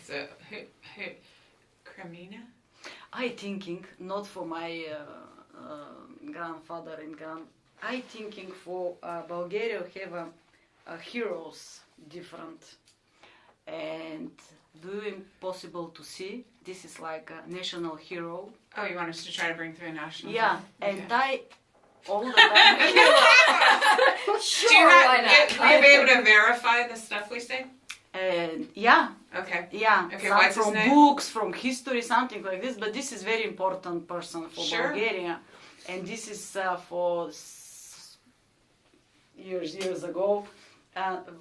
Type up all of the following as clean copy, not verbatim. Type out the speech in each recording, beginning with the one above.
So, Kremina? I thinking not for my grandfather and I thinking for Bulgaria have a heroes different, and doing possible to see. This is like a national hero. Oh, you want us to try to bring through a national? Yeah, hero? and I all the time. Sure, do you why not? Will you be able to verify the stuff we say? And yeah, Okay. yeah, Okay, some what's his from name? books, from history, something like this. But this is very important person for Sure. Bulgaria, and this is for years ago.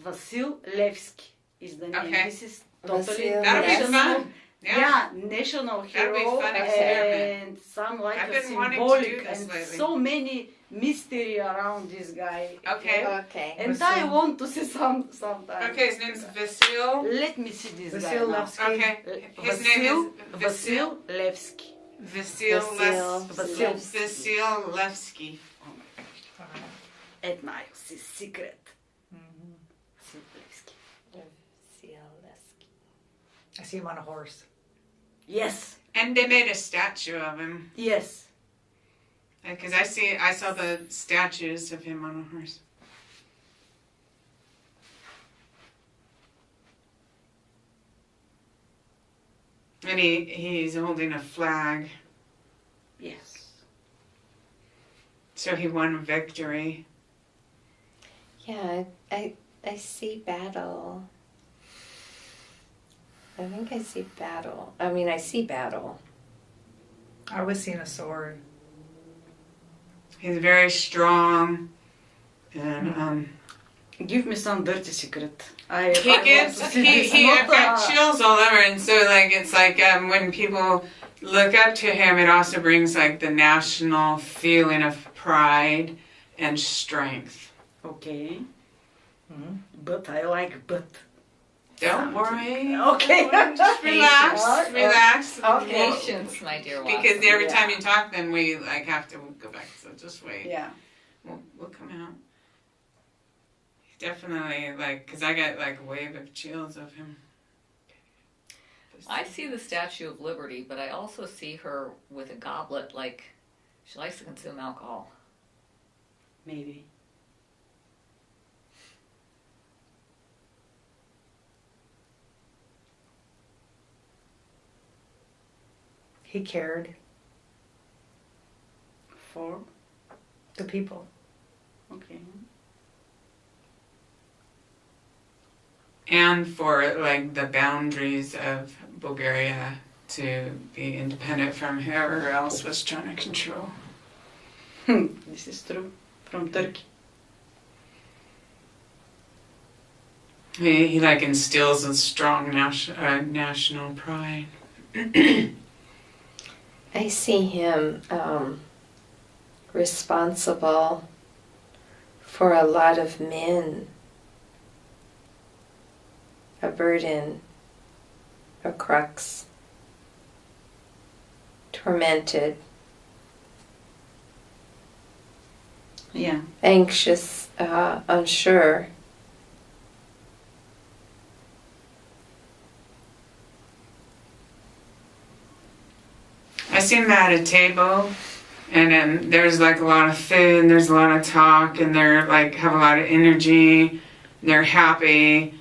Vasil Levski is the name. Okay. This is totally Vasil That'll be national. fun. Yeah, national That'll be hero, fun experiment. and some like I've a been wanting to symbolic, do this and lately. so many mystery around this guy. Okay. Okay. And Vasil. I want to see sometime. Okay, his name's Vasil. Let me see this Vasil guy now. Levski. Okay. His name is Vasil Levski. Vasil Vasil. Vasil Levski. At night, this secret. Mhm. Vasil Levski. I see him on a horse. Yes, And they made a statue of him. yes. Because I saw the statues of him on a horse. And he's holding a flag. Yes. So he won victory. Yeah, I see battle. I think I see battle. I mean, I see battle. I was seeing a sword. He's very strong. And Give me some dirty secret. I've got chills all over, and so it's like when people look up to him, it also brings like the national feeling of pride and strength. Okay. Mhm. But I like but. Don't worry. Okay. Just relax. Relax. Okay. Patience, my dear Because Watson. every time Yeah. you talk, then we have to go back. So just wait. Yeah. We'll come out. Definitely, because I got a wave of chills of him. I see the Statue of Liberty, but I also see her with a goblet, like she likes to consume alcohol. Maybe. He cared. For. The people. Okay. And for the boundaries of Bulgaria to be independent from whoever else was trying to control. This is true. From Turkey. He instills a strong national pride. I see him responsible for a lot of men. A burden, a crux, tormented, Yeah. anxious, unsure. I see him at a table, and then there's a lot of food, and there's a lot of talk, and they're have a lot of energy, they're happy.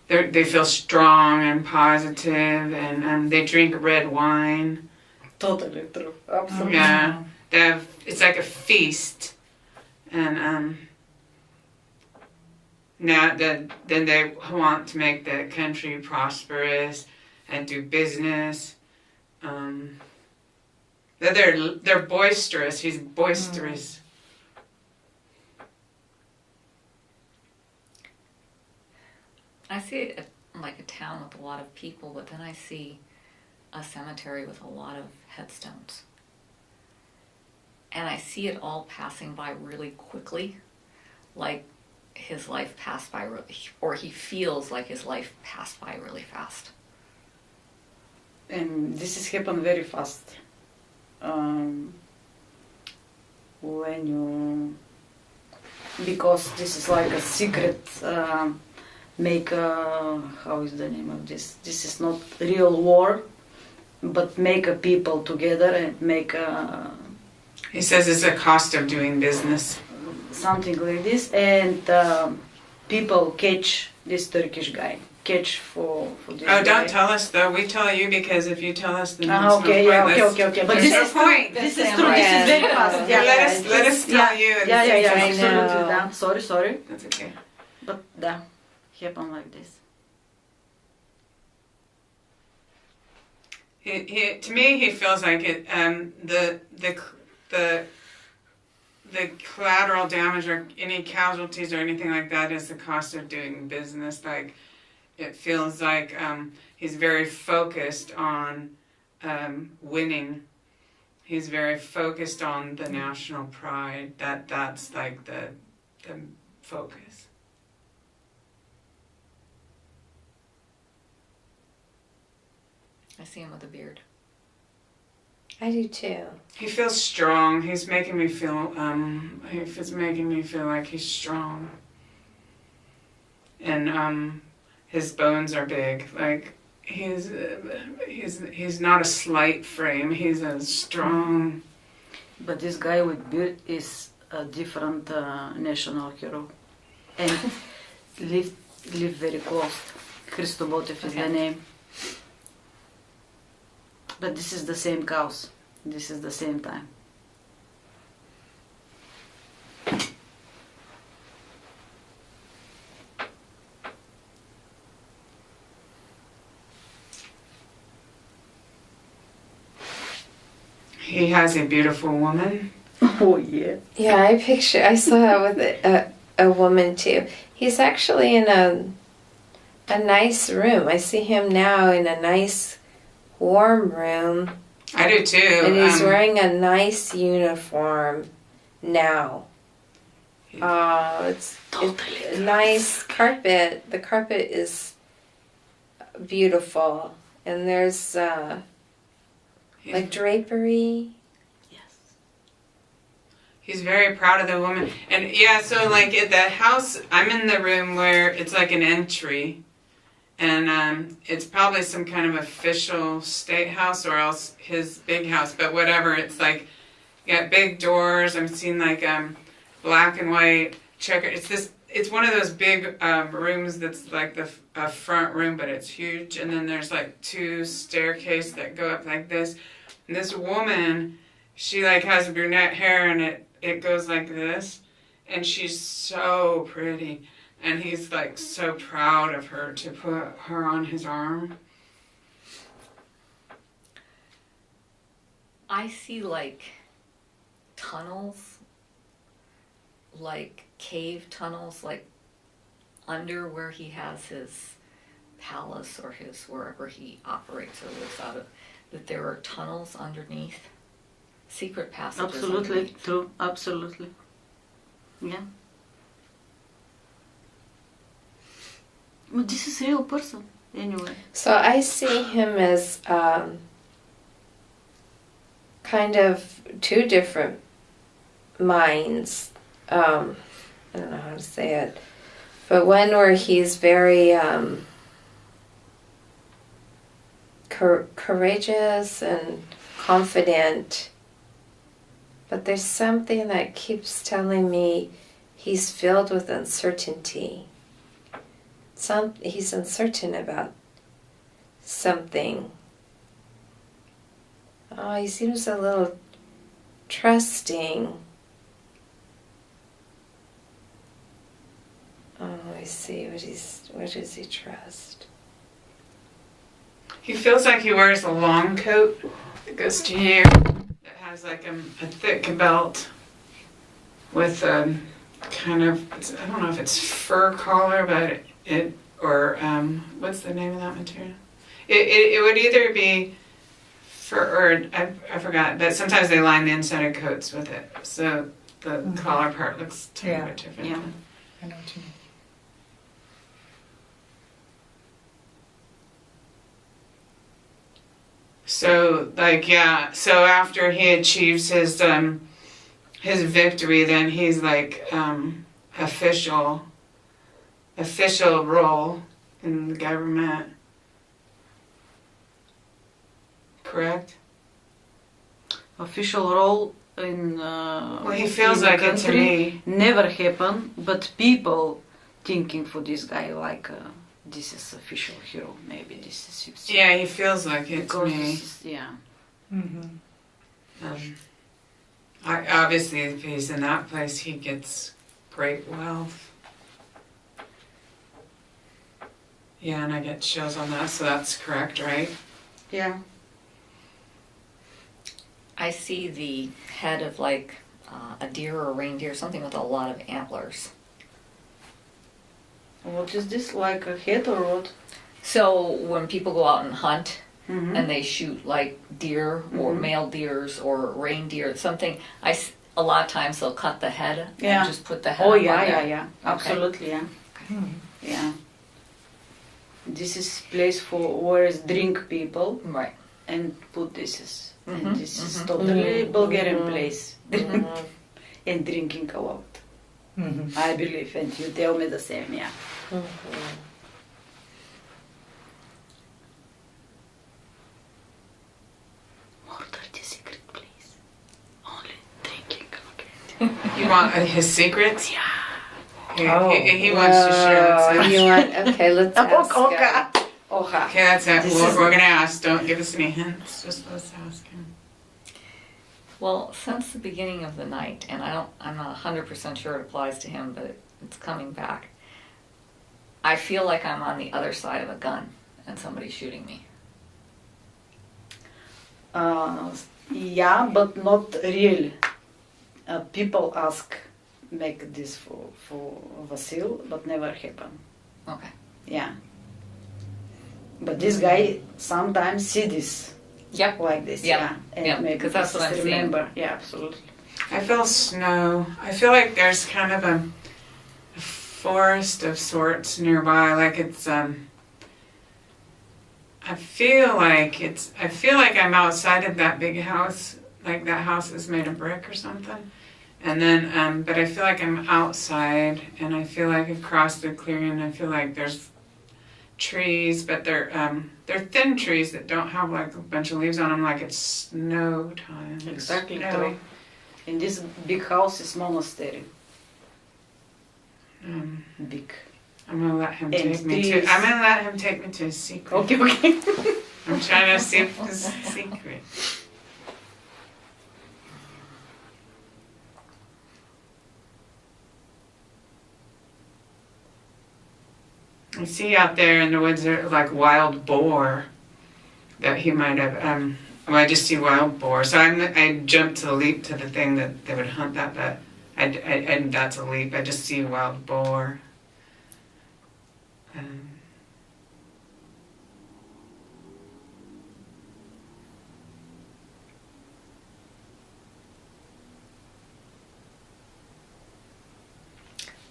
They feel strong and positive, and they drink red wine. Totally true. Absolutely. Yeah, it's like a feast, and now then they want to make the country prosperous and do business. They're boisterous. He's boisterous. I see a town with a lot of people, but then I see a cemetery with a lot of headstones. And I see it all passing by really quickly, like his life passed by, or he feels like his life passed by really fast. And this is happen very fast. When you, because this is like a secret make how is the name of this? This is not real war, but make a people together and make He says it's a cost of doing business. something like this, and people catch this Turkish guy. Catch for this Oh, guy. don't tell us though. We tell you because if you tell us, then Ah, it's okay, no yeah, pointless. okay. But There's this no is point. This is true. This is very fast. Yeah, Let us tell you. and yeah, it's I absolutely. know. Да. Sorry. That's okay. But да, happen like this. To me, he feels like it. The collateral damage or any casualties or anything like that is the cost of doing business. Like it feels like he's very focused on winning. He's very focused on the national pride. That's like the focus. I see him with a beard. I do too. He feels strong. He's making me feel. He's making me feel like he's strong. And his bones are big. Like he's not a slight frame. He's a strong. But this guy with beard is a different national hero, and live very close. Christo Botev is the name. But this is the same cows. This is the same time. He has a beautiful woman. Oh yeah. Yeah, I saw it with a woman too. He's actually in a nice room. I see him now in a nice warm room. I do too. And he's wearing a nice uniform now. It's a nice carpet. The carpet is beautiful. And there's like drapery. He's very proud of the woman. And yeah, so like at the house, I'm in the room where it's like an entry. And it's probably some kind of official state house or else his big house. But whatever, it's like, you got big doors. I'm seeing like black and white checker. It's one of those big rooms that's like the front room, but it's huge. And then there's like two staircases that go up like this. And this woman, she like has brunette hair and it goes like this. And she's so pretty. And he's like so proud of her to put her on his arm. I see like tunnels, like cave tunnels, like under where he has his palace or his wherever he operates or lives out of, that there are tunnels underneath, secret passages. Absolutely underneath. true. Absolutely. Yeah. But this is real person anyway. So I see him as kind of two different minds. I don't know how to say it. But one where he's very courageous and confident. But there's something that keeps telling me he's filled with uncertainty. He's uncertain about something. Oh, he seems a little trusting. Oh, I see. What does he trust? He feels like he wears a long coat that goes to here. That has like a thick belt with a kind of, I don't know if it's fur collar, but what's the name of that material? It would either be fur or I forgot, but sometimes they line the inside of coats with it, so the collar part looks a tiny bit different. Yeah. I know what you mean. So so after he achieves his victory, then he's like official. official role in the government. Correct? Official role in Well, he feels in the like it to country me. never happen, but people thinking for this guy like this is official hero. Maybe this is Yeah, he feels like it to because me. this is, yeah. Obviously, if he's in that place, he gets great wealth. Yeah, and I get chills on that, so that's correct, right? Yeah. I see the head of like a deer or a reindeer, something with a lot of antlers. What is this, like a head or what? So when people go out and hunt Mm-hmm. and they shoot like deer or male deers or reindeer, something, a lot of times they'll cut the head Yeah. and just put the head Oh up yeah, on yeah, there. yeah. Absolutely, yeah. Yeah. This is place for where is drink people Right. and put this is. Mhm, And this is totally Bulgarian place. Mhm. And drinking a lot. Mm-hmm. I believe, and you tell me the same, yeah. More dirty secret, please. Only drinking, okay? You want his secrets? Yeah. He wants to share it. So. You want? Okay, let's ask. Oha. Oha. Okay, that's it. This We're is- gonna ask. Don't give us any hints. Just let's ask him. Well, since the beginning of the night, and I'm not 100% sure it applies to him, but it's coming back. I feel like I'm on the other side of a gun and somebody's shooting me. Yeah, but not really. People ask, make this for Vasil, but never happen. Okay. Yeah. But this guy sometimes see this Yep. like this, Yep. yeah. And Yep, maybe 'cause that's just what I'm seeing. remember. Yeah, absolutely. I feel snow. I feel like there's kind of a forest of sorts nearby. Like it's I feel like I'm outside of that big house. Like that house is made of brick or something. And then but I feel like I'm outside, and I feel like across the clearing I feel like there's trees, but they're thin trees that don't have like a bunch of leaves on them, like it's snow time. Exactly Snow. true. In this big house is monastery. Big. I'm gonna let him And take me to. trees. I'm gonna let him take me to his secret. Okay, okay. I'm trying to see his secret. I see out there in the woods are like wild boar that he might have. Well, I just see wild boar, so I jumped to the leap to the thing that they would hunt that, but and that's a leap. I just see wild boar.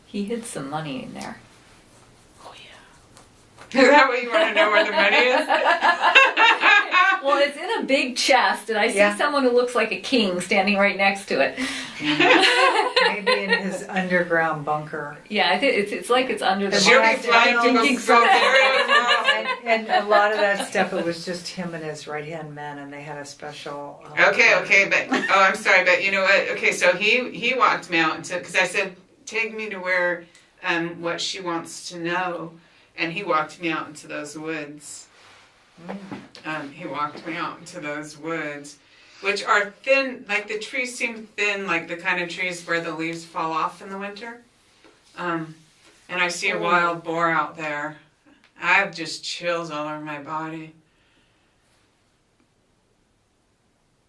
He hid some money in there. Oh yeah. Is that what you want to know where the money is? Well, it's in a big chest, and I see Yeah. someone who looks like a king standing right next to it. Maybe in his underground bunker. Yeah, I think it's like it's under the. She'll be flying to thinking so. Bulgaria tomorrow. And a lot of that stuff, it was just him and his right-hand man, and they had a special... Okay, but I'm sorry, but you know what? Okay, so he walked me out into, because I said, take me to where what she wants to know, and he walked me out into those woods. He walked me out into those woods, which are thin, like the trees seem thin, like the kind of trees where the leaves fall off in the winter. And I see a wild boar out there. I have just chills all over my body.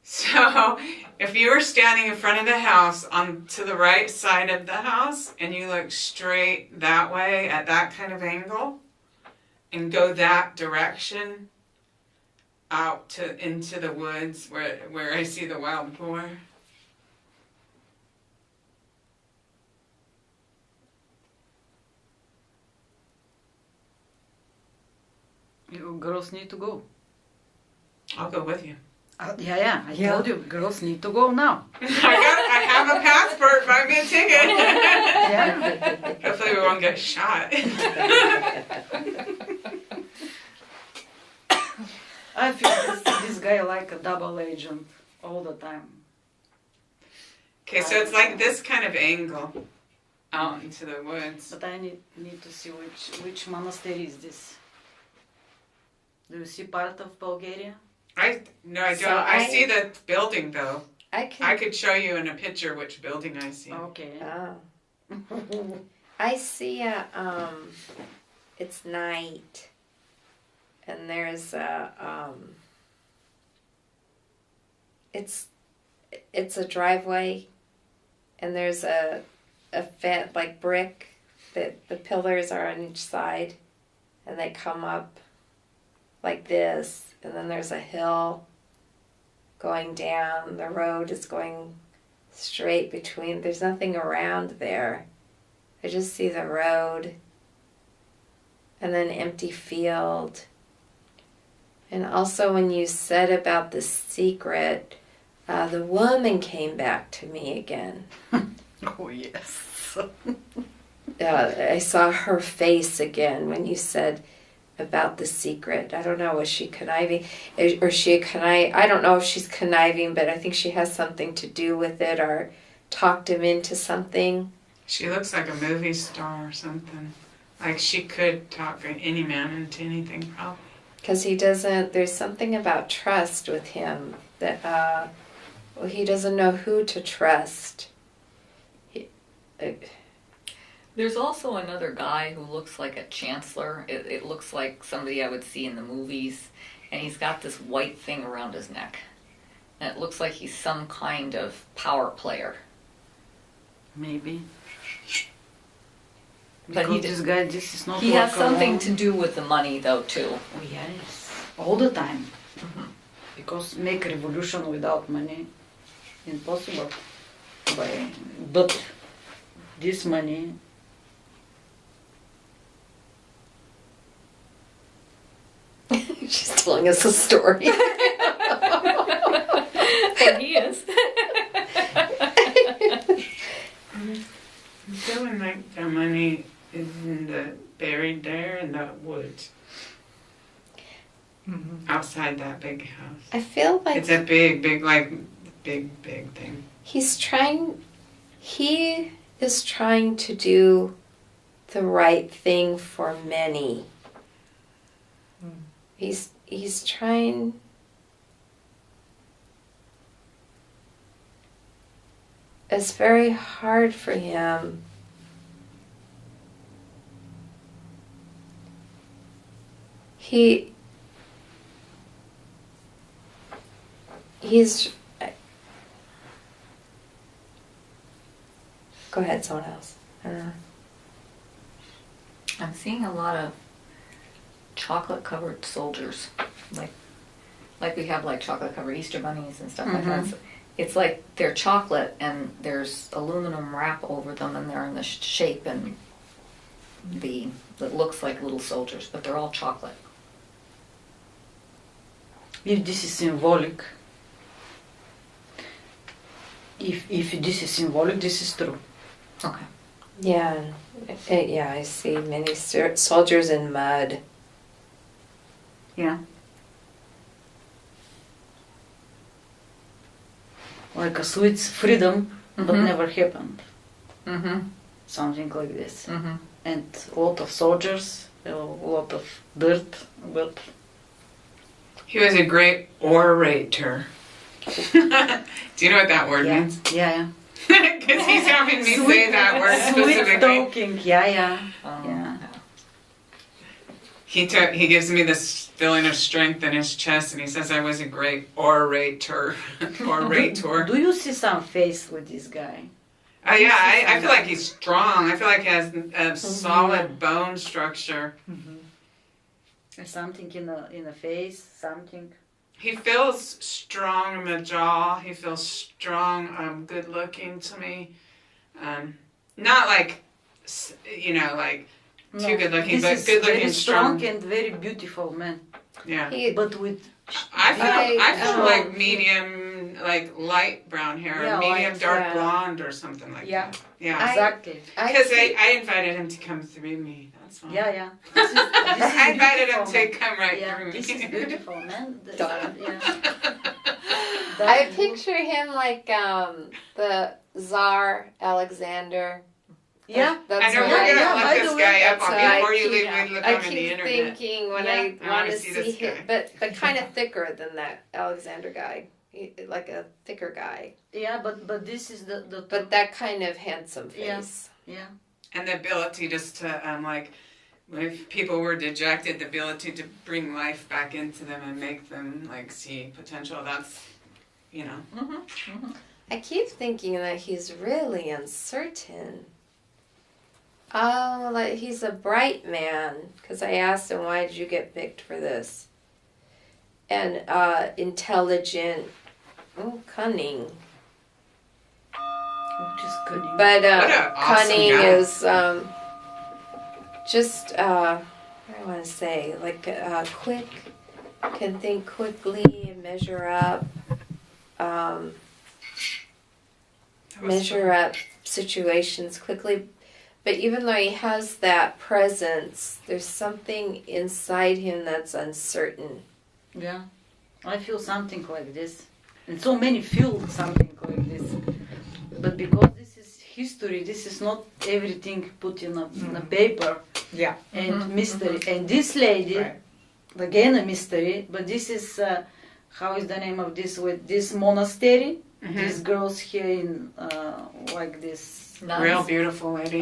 So, if you were standing in front of the house on to the right side of the house, and you look straight that way at that kind of angle, and go that direction out into the woods where I see the wild boar. You girls need to go. I'll go with you. Yeah, I Yeah. told you, girls need to go now. I have have a passport, buy me a ticket. Yeah. Hopefully we won't get shot. I feel this guy like a double agent all the time. Okay, so it's like this kind of angle out into the woods. But I need to see which monastery is this. Do you see part of Bulgaria? No, I don't. So I I- see the building though. I I can. could show you in a picture which building I see. Okay. Oh. I see a it's night, and there's a it's a driveway, and there's a fence like brick that the pillars are on each side, and they come up like this, and then there's a hill going down. The road is going straight between. There's nothing around there. I just see the road and then empty field. And also when you said about the secret, the woman came back to me again. Oh yes. I saw her face again when you said about the secret. I don't know, was she conniving? Or I don't know if she's conniving, but I think she has something to do with it or talked him into something. She looks like a movie star or something. Like she could talk any man into anything, probably. Because there's something about trust with him that, he doesn't know who to trust. There's also another guy who looks like a chancellor. It looks like somebody I would see in the movies, and he's got this white thing around his neck. And it looks like he's some kind of power player. Maybe. But Because this guy, this is not He has like something alone. to do with the money, though, too. Oh, yes, all the time. Because make revolution without money, impossible. But this money, She's telling us a story. And he is. So when like the money is buried there in the woods. Outside that big house. I feel like It's a big thing. he is trying to do the right thing for many. He's trying. It's very hard for him. He's. Go ahead, someone else. I don't know. I'm seeing a lot of chocolate-covered soldiers, like we have like chocolate-covered Easter bunnies and stuff like that. So it's like they're chocolate and there's aluminum wrap over them, and they're in the shape and that looks like little soldiers, but they're all chocolate. if this is symbolic, if this is symbolic, this is true. Okay. Yeah, I see many soldiers in mud. Yeah. Like a sweet freedom, but never happened. Mm-hmm. Something like this. Mm-hmm. And a lot of soldiers, a lot of dirt, but He was a great orator. Do you know what that word yeah, means? yeah. Because he's having me say that word Sweet specifically. talking, yeah. Yeah. He gives me this feeling of strength in his chest, and he says I was a great orator. Orator. Do you see some face with this guy? Yeah, I feel like he's strong. I feel like he has a solid bone structure. There's something in the face, something. He feels strong in the jaw. He feels strong, good looking to me. Not like, like too good looking, but good looking, very strong. strong and very beautiful man. Yeah. He, But with I feel I like medium like light brown hair, Yeah, or medium light, dark yeah. blonde, or something like Yeah. that. Yeah. Exactly. Because think- I invited him to come through me. That's fine. Yeah. This is I invited him beautiful, to come right Yeah, through me. this is beautiful, man. Done. Yeah. I picture him like the Tsar Alexander. Yeah. That's I know what we're gonna yeah, look by this the way, guy up that's on what I before you keep- leave. We look I him on the keep internet. thinking when Yeah. I I want wanna to see see this him, guy. but kind of thicker than that Alexander guy, like a thicker guy, Yeah, but this is the but that kind of handsome Yeah. face. yeah. And the ability just to like, if people were dejected, the ability to bring life back into them and make them like see potential. That's, you know. I keep thinking that he's really uncertain. Oh, like he's a bright man. Because I asked him, why did you get picked for this? And intelligent, cunning. Which is good. But What a awesome cunning guy. is just, what do I want to say? Like quick, can think quickly and measure up. That was Measure up situations quickly. But even though he has that presence, there's something inside him that's uncertain. Yeah, I feel something like this, and so many feel something like this. But because this is history, this is not everything put in a paper Yeah. and mystery. And this lady, Right. again a mystery. But this is how is the name of this with this monastery? These girls here in like this. Real beautiful lady.